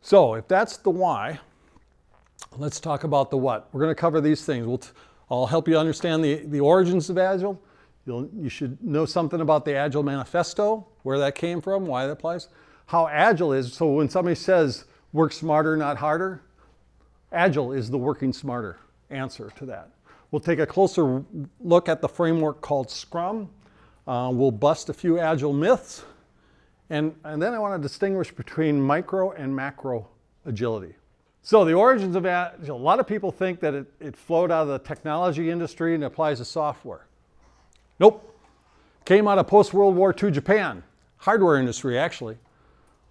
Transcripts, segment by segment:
So if that's the why, let's talk about the what. We're going to cover these things. I'll help you understand the origins of Agile. You should know something about the Agile Manifesto, where that came from, why that applies. How Agile is, so when somebody says work smarter, not harder, Agile is the working smarter answer to that. We'll take a closer look at the framework called Scrum. We'll bust a few Agile myths. And then I want to distinguish between micro and macro agility. So the origins of Agile, a lot of people think that it flowed out of the technology industry and applies to software. Nope. Came out of post-World War II Japan, hardware industry actually,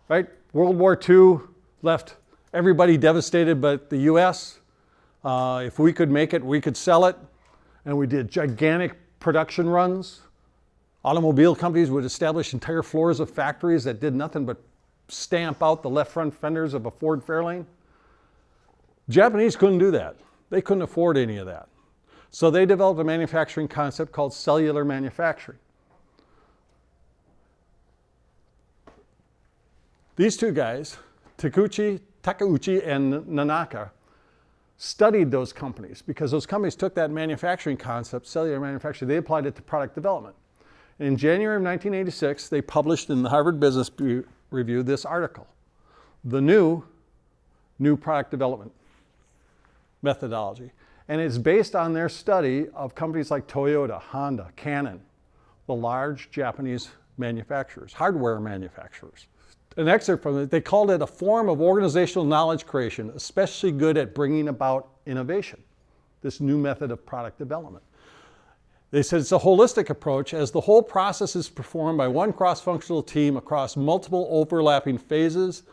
right? World War II left everybody devastated but the US. If we could make it, we could sell it. And we did gigantic production runs. Automobile companies would establish entire floors of factories that did nothing but stamp out the left front fenders of a Ford Fairlane. Japanese couldn't do that. They couldn't afford any of that. So they developed a manufacturing concept called cellular manufacturing. These two guys, Takeuchi and Nanaka, studied those companies because those companies took that manufacturing concept, cellular manufacturing, they applied it to product development. And in January of 1986, they published in the Harvard Business Review this article, the new product development methodology. And it's based on their study of companies like Toyota, Honda, Canon, the large Japanese manufacturers, hardware manufacturers. An excerpt from it, they called it a form of organizational knowledge creation, especially good at bringing about innovation, this new method of product development. They said it's a holistic approach as the whole process is performed by one cross-functional team across multiple overlapping phases.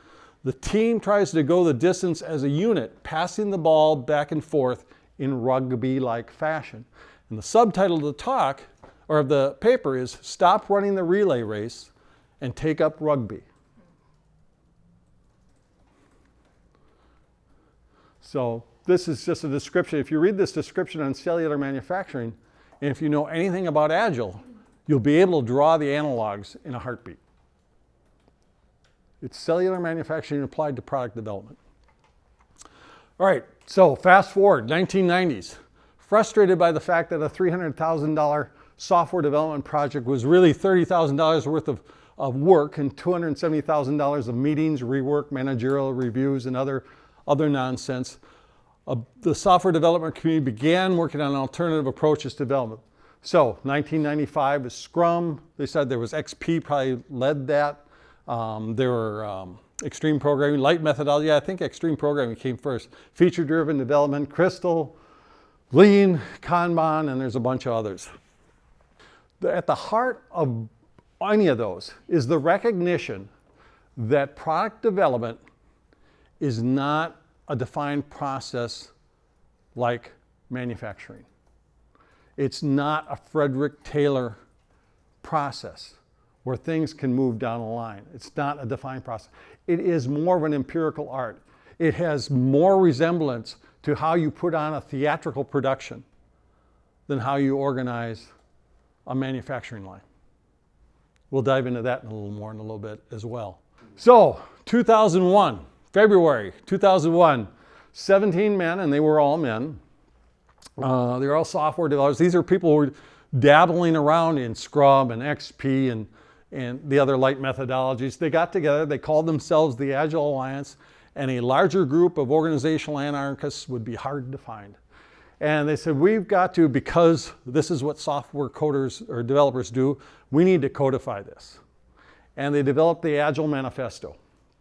The team tries to go the distance as a unit, passing the ball back and forth in rugby-like fashion. And the subtitle of the talk, or of the paper, is Stop Running the Relay Race and Take Up Rugby. So this is just a description. If you read this description on cellular manufacturing, and if you know anything about Agile, you'll be able to draw the analogs in a heartbeat. It's cellular manufacturing applied to product development. All right, so fast forward, 1990s. Frustrated by the fact that a $300,000 software development project was really $30,000 worth of work and $270,000 of meetings, rework, managerial reviews, and other nonsense, the software development community began working on alternative approaches to development. So 1995 is Scrum. They said there was XP, probably led that. There were extreme programming, light methodology. I think extreme programming came first. Feature-driven development, Crystal, Lean, Kanban, and there's a bunch of others. At the heart of any of those is the recognition that product development is not a defined process like manufacturing. It's not a Frederick Taylor process where things can move down the line. It's not a defined process. It is more of an empirical art. It has more resemblance to how you put on a theatrical production than how you organize a manufacturing line. We'll dive into that in a little more in a little bit as well. So, 2001. February 2001, 17 men, and they were all men. They were all software developers. These are people who were dabbling around in Scrum and XP and the other light methodologies. They got together, they called themselves the Agile Alliance, and a larger group of organizational anarchists would be hard to find. And they said, we've got to, because this is what software coders or developers do, we need to codify this. And they developed the Agile Manifesto.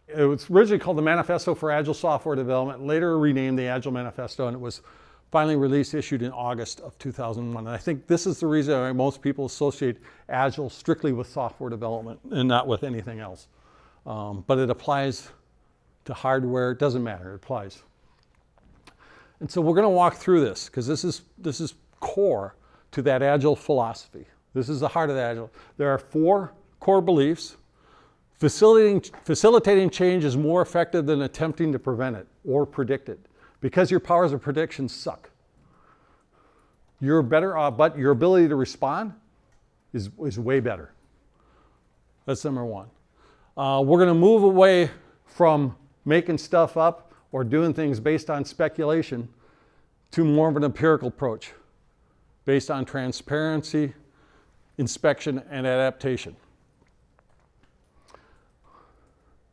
It was originally called the Manifesto for Agile Software Development, later renamed the Agile Manifesto, and it was finally released, issued in August of 2001. And I think this is the reason why most people associate Agile strictly with software development and not with anything else. But it applies to hardware, it doesn't matter, it applies. And so we're going to walk through this because this is core to that Agile philosophy. This is the heart of the Agile. There are 4 core beliefs. Facilitating change is more effective than attempting to prevent it or predict it because your powers of prediction suck. You're better off, but your ability to respond is way better. That's number 1. We're going to move away from making stuff up or doing things based on speculation to more of an empirical approach based on transparency, inspection, and adaptation.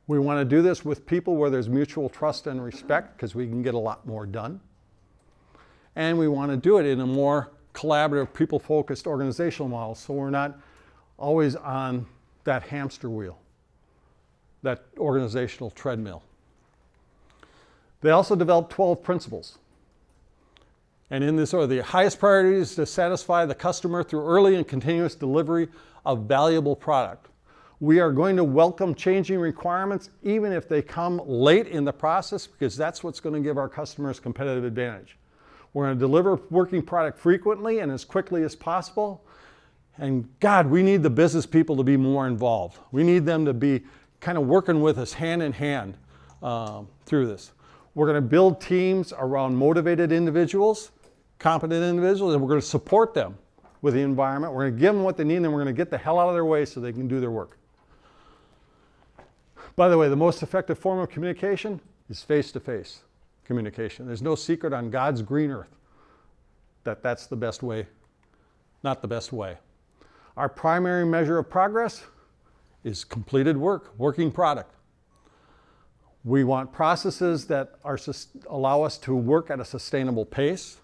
We want to do this with people where there's mutual trust and respect because we can get a lot more done. And we want to do it in a more collaborative, people-focused organizational model so we're not always on that hamster wheel, that organizational treadmill. They also developed 12 principles. And in this order, the highest priority is to satisfy the customer through early and continuous delivery of valuable product. We are going to welcome changing requirements even if they come late in the process because that's what's going to give our customers competitive advantage. We're going to deliver working product frequently and as quickly as possible. And God, we need the business people to be more involved. We need them to be kind of working with us hand in hand through this. We're going to build teams around motivated individuals, competent individuals, and we're going to support them with the environment. We're going to give them what they need, and then we're going to get the hell out of their way so they can do their work. By the way, the most effective form of communication is face-to-face communication. There's no secret on God's green earth that that's the best way, not the best way. Our primary measure of progress is completed work, working product. We want processes that allow us to work at a sustainable pace.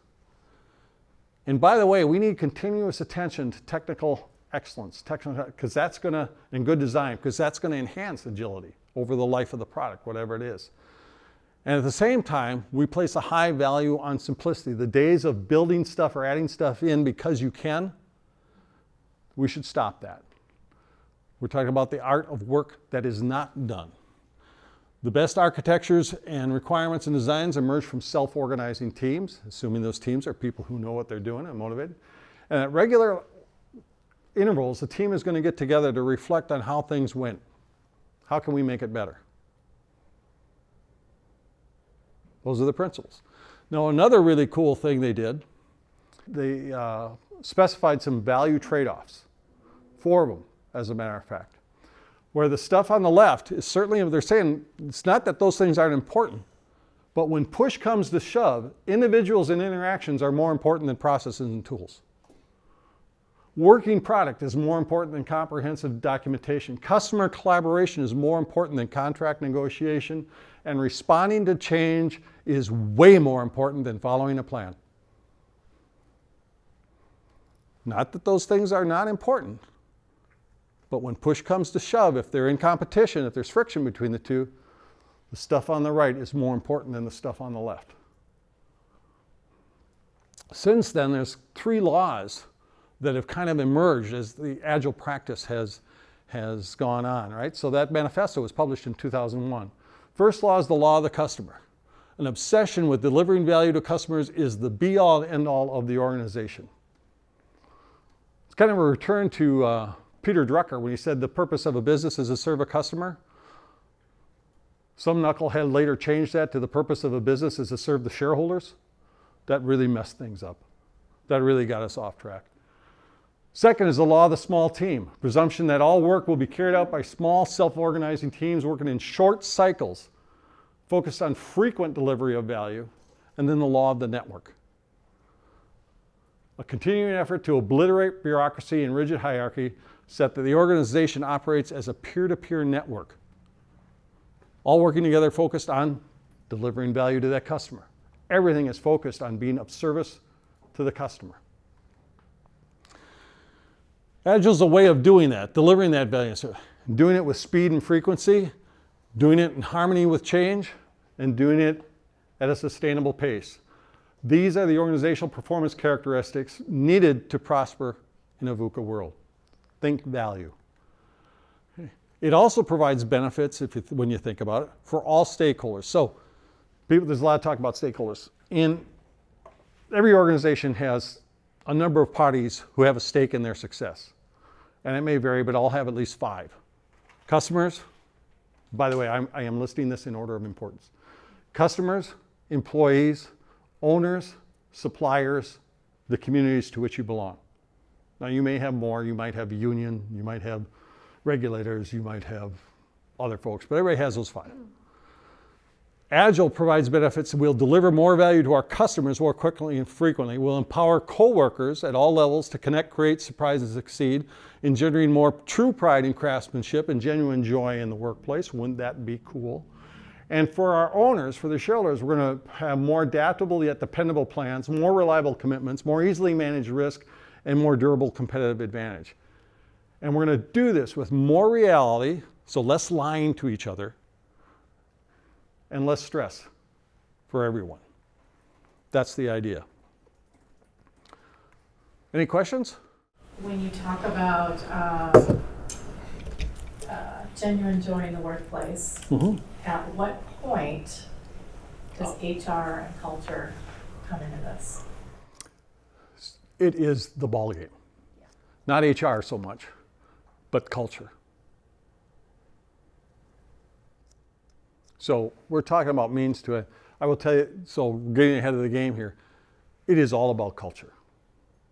And by the way, we need continuous attention to technical excellence, because that's going to, and good design, because that's going to enhance agility over the life of the product, whatever it is. And at the same time, we place a high value on simplicity. The days of building stuff or adding stuff in because you can, we should stop that. We're talking about the art of work that is not done. The best architectures and requirements and designs emerge from self-organizing teams, assuming those teams are people who know what they're doing and motivated. And at regular intervals, the team is going to get together to reflect on how things went. How can we make it better? Those are the principles. Now, another really cool thing they did, they specified some value trade-offs, 4 of them, as a matter of fact. Where the stuff on the left is certainly, they're saying, it's not that those things aren't important, but when push comes to shove, individuals and interactions are more important than processes and tools. Working product is more important than comprehensive documentation. Customer collaboration is more important than contract negotiation, and responding to change is way more important than following a plan. Not that those things are not important, but when push comes to shove, if they're in competition, if there's friction between the two, the stuff on the right is more important than the stuff on the left. Since then, there's 3 laws that have kind of emerged as the agile practice has gone on, right? So that manifesto was published in 2001. First law is the law of the customer. An obsession with delivering value to customers is the be-all and end-all of the organization. It's kind of a return to Peter Drucker when he said the purpose of a business is to serve a customer. Some knucklehead later changed that to the purpose of a business is to serve the shareholders. That really messed things up. That really got us off track. Second is the law of the small team. Presumption that all work will be carried out by small self-organizing teams working in short cycles, focused on frequent delivery of value. And then the law of the network. A continuing effort to obliterate bureaucracy and rigid hierarchy so that the organization operates as a peer-to-peer network. All working together focused on delivering value to that customer. Everything is focused on being of service to the customer. Agile is a way of doing that, delivering that value. So doing it with speed and frequency, doing it in harmony with change, and doing it at a sustainable pace. These are the organizational performance characteristics needed to prosper in a VUCA world. Think value. It also provides benefits, when you think about it, for all stakeholders. So there's a lot of talk about stakeholders. Every organization has a number of parties who have a stake in their success. And it may vary, but I'll have at least 5. Customers, by the way, I am listing this in order of importance. Customers, employees, owners, suppliers, the communities to which you belong. Now you may have more, you might have a union, you might have regulators, you might have other folks, but everybody has those 5. Agile provides benefits. We'll deliver more value to our customers more quickly and frequently. We'll empower coworkers at all levels to connect, create, surprise, and succeed, engendering more true pride in craftsmanship and genuine joy in the workplace. Wouldn't that be cool? And for our owners, for the shareholders, we're going to have more adaptable yet dependable plans, more reliable commitments, more easily managed risk, and more durable competitive advantage. And we're going to do this with more reality, so less lying to each other, and less stress for everyone. That's the idea. Any questions? When you talk about genuine joy in the workplace, at what point does HR and culture come into this? It is the ballgame. Yeah. Not HR so much, but culture. So we're talking about means to it. I will tell you, so getting ahead of the game here, it is all about culture.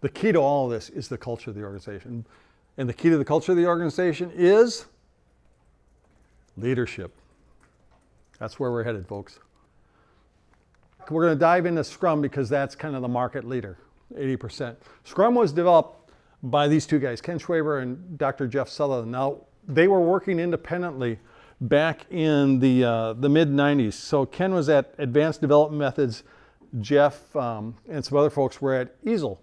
The key to all of this is the culture of the organization. And the key to the culture of the organization is leadership. That's where we're headed, folks. We're going to dive into Scrum because that's kind of the market leader, 80%. Scrum was developed by these two guys, Ken Schwaber and Dr. Jeff Sutherland. Now, they were working independently back in the mid-90s. So Ken was at Advanced Development Methods. Jeff and some other folks were at Easel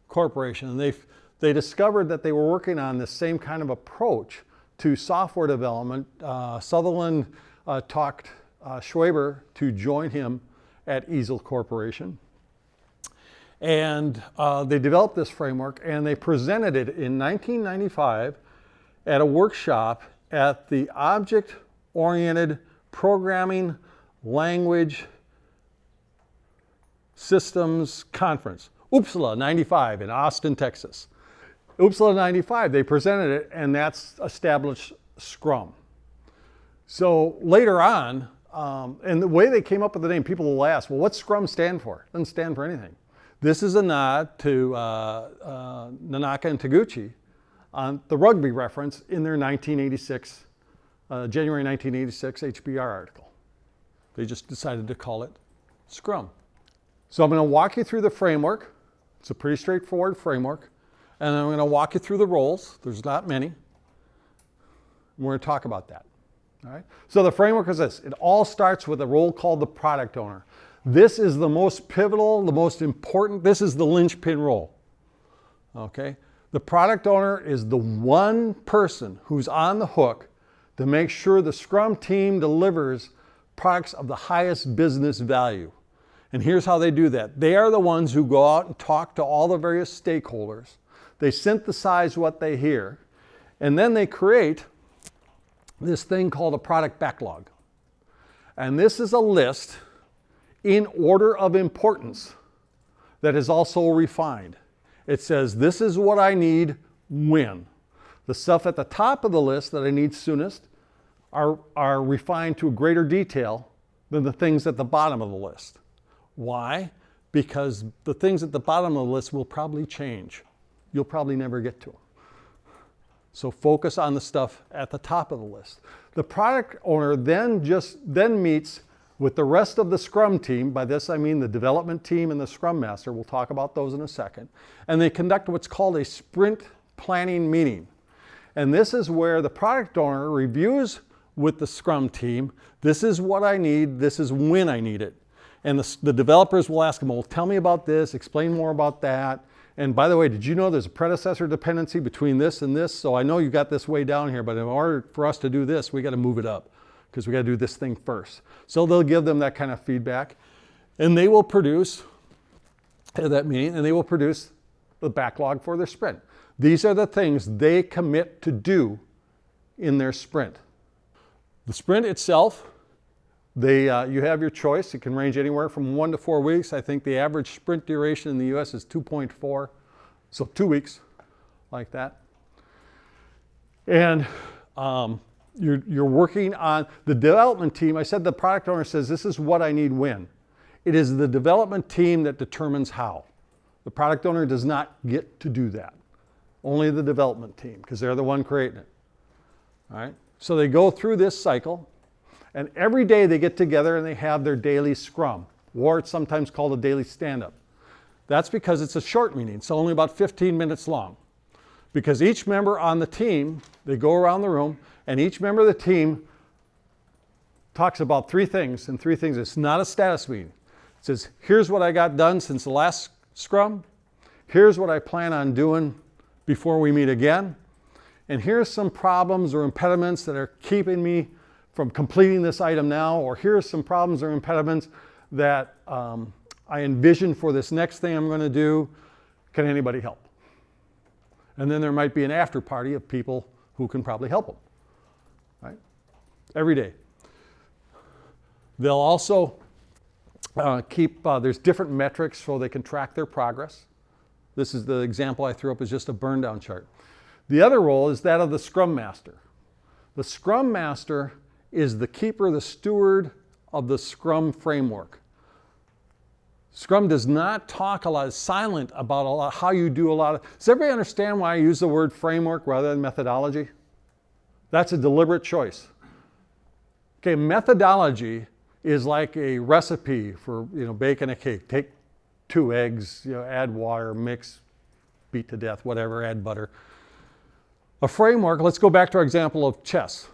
Corporation. And they discovered that they were working on the same kind of approach to software development. Sutherland talked Schwaber to join him at Easel Corporation. And they developed this framework and they presented it in 1995 at a workshop at the Object-Oriented Programming Language Systems Conference, UPSLA 95 in Austin, Texas. UPSLA 95, they presented it, and that's established Scrum. So later on, and the way they came up with the name, people will ask, well, what's Scrum stand for? It doesn't stand for anything. This is a nod to Nanaka and Taguchi on the rugby reference in their 1986, January 1986 HBR article. They just decided to call it Scrum. So I'm going to walk you through the framework. It's a pretty straightforward framework. And I'm going to walk you through the roles. There's not many. We're going to talk about that. All right? So the framework is this. It all starts with a role called the product owner. This is the most pivotal, the most important. This is the linchpin role. Okay? The product owner is the one person who's on the hook to make sure the Scrum team delivers products of the highest business value. And here's how they do that. They are the ones who go out and talk to all the various stakeholders. They synthesize what they hear. And then they create this thing called a product backlog. And this is a list in order of importance that is also refined. It says, this is what I need when. The stuff at the top of the list that I need soonest are refined to a greater detail than the things at the bottom of the list. Why? Because the things at the bottom of the list will probably change. You'll probably never get to them. So focus on the stuff at the top of the list. The product owner then meets with the rest of the Scrum team. By this I mean the development team and the Scrum Master. We'll talk about those in a second. And they conduct what's called a sprint planning meeting. And this is where the product owner reviews with the Scrum team, this is what I need, this is when I need it. And the developers will ask them, well, tell me about this, explain more about that. And by the way, did you know there's a predecessor dependency between this and this? So I know you got this way down here, but in order for us to do this, we got to move it up because we got to do this thing first. So they'll give them that kind of feedback. And they will produce, at that meeting, and they will produce the backlog for their sprint. These are the things they commit to do in their sprint. The sprint itself, you have your choice. It can range anywhere from 1 to 4 weeks. I think the average sprint duration in the US is 2.4, so 2 weeks, like that. And you're working on the development team. I said the product owner says, this is what I need when. It is the development team that determines how. The product owner does not get to do that. Only the development team, because they're the one creating it. All right? So they go through this cycle, And every day they get together and they have their daily scrum, or it's sometimes called a daily stand-up. That's because it's a short meeting. It's only about 15 minutes long. Because each member on the team, they go around the room, and each member of the team talks about three things, and three things. It's not a status meeting. It says, here's what I got done since the last scrum. Here's what I plan on doing before we meet again. And here's some problems or impediments that are keeping me from completing this item now, or here's some problems or impediments that I envision for this next thing I'm going to do. Can anybody help? And then there might be an after party of people who can probably help them, right? Every day. They'll also there's different metrics so they can track their progress. This is the example I threw up, is just a burn down chart. The other role is that of the Scrum Master. The Scrum Master is the keeper, the steward of the Scrum framework. Scrum does not talk a lot, is silent about a lot, how you do a lot of. Does everybody understand why I use the word framework rather than methodology? That's a deliberate choice. Okay, methodology is like a recipe for baking a cake. Take 2 eggs, add water, mix, beat to death, whatever, add butter. A framework, let's go back to our example of chess.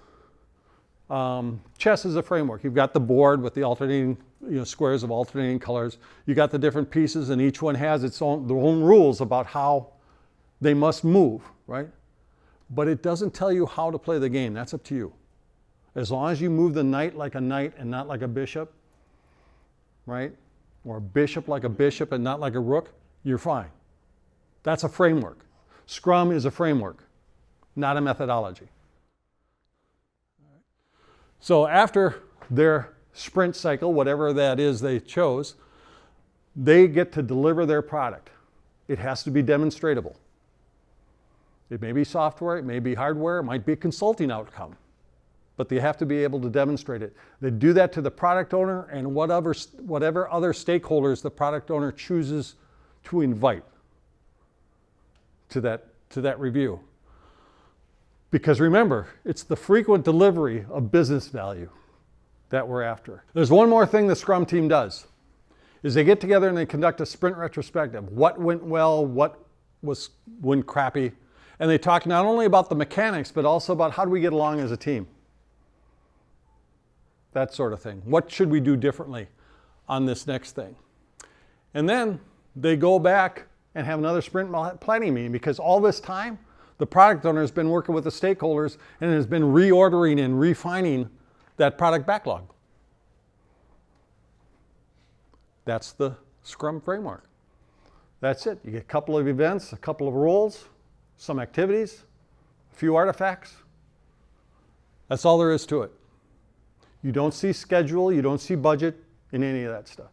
Chess is a framework. You've got the board with the alternating squares of alternating colors. You got the different pieces, and each one has their own rules about how they must move, right? But it doesn't tell you how to play the game. That's up to you. As long as you move the knight like a knight and not like a bishop, right? Or a bishop like a bishop and not like a rook, you're fine. That's a framework. Scrum is a framework, not a methodology. So after their sprint cycle, whatever that is they chose, they get to deliver their product. It has to be demonstratable. It may be software, it may be hardware, it might be a consulting outcome, but they have to be able to demonstrate it. They do that to the product owner and whatever other stakeholders the product owner chooses to invite to that review. Because remember, it's the frequent delivery of business value that we're after. There's one more thing the Scrum team does, is they get together and they conduct a sprint retrospective. What went well, what went crappy, and they talk not only about the mechanics, but also about how do we get along as a team. That sort of thing. What should we do differently on this next thing? And then they go back and have another sprint planning meeting, because all this time, the product owner has been working with the stakeholders and has been reordering and refining that product backlog. That's the Scrum framework. That's it. You get a couple of events, a couple of roles, some activities, a few artifacts. That's all there is to it. You don't see schedule, you don't see budget in any of that stuff.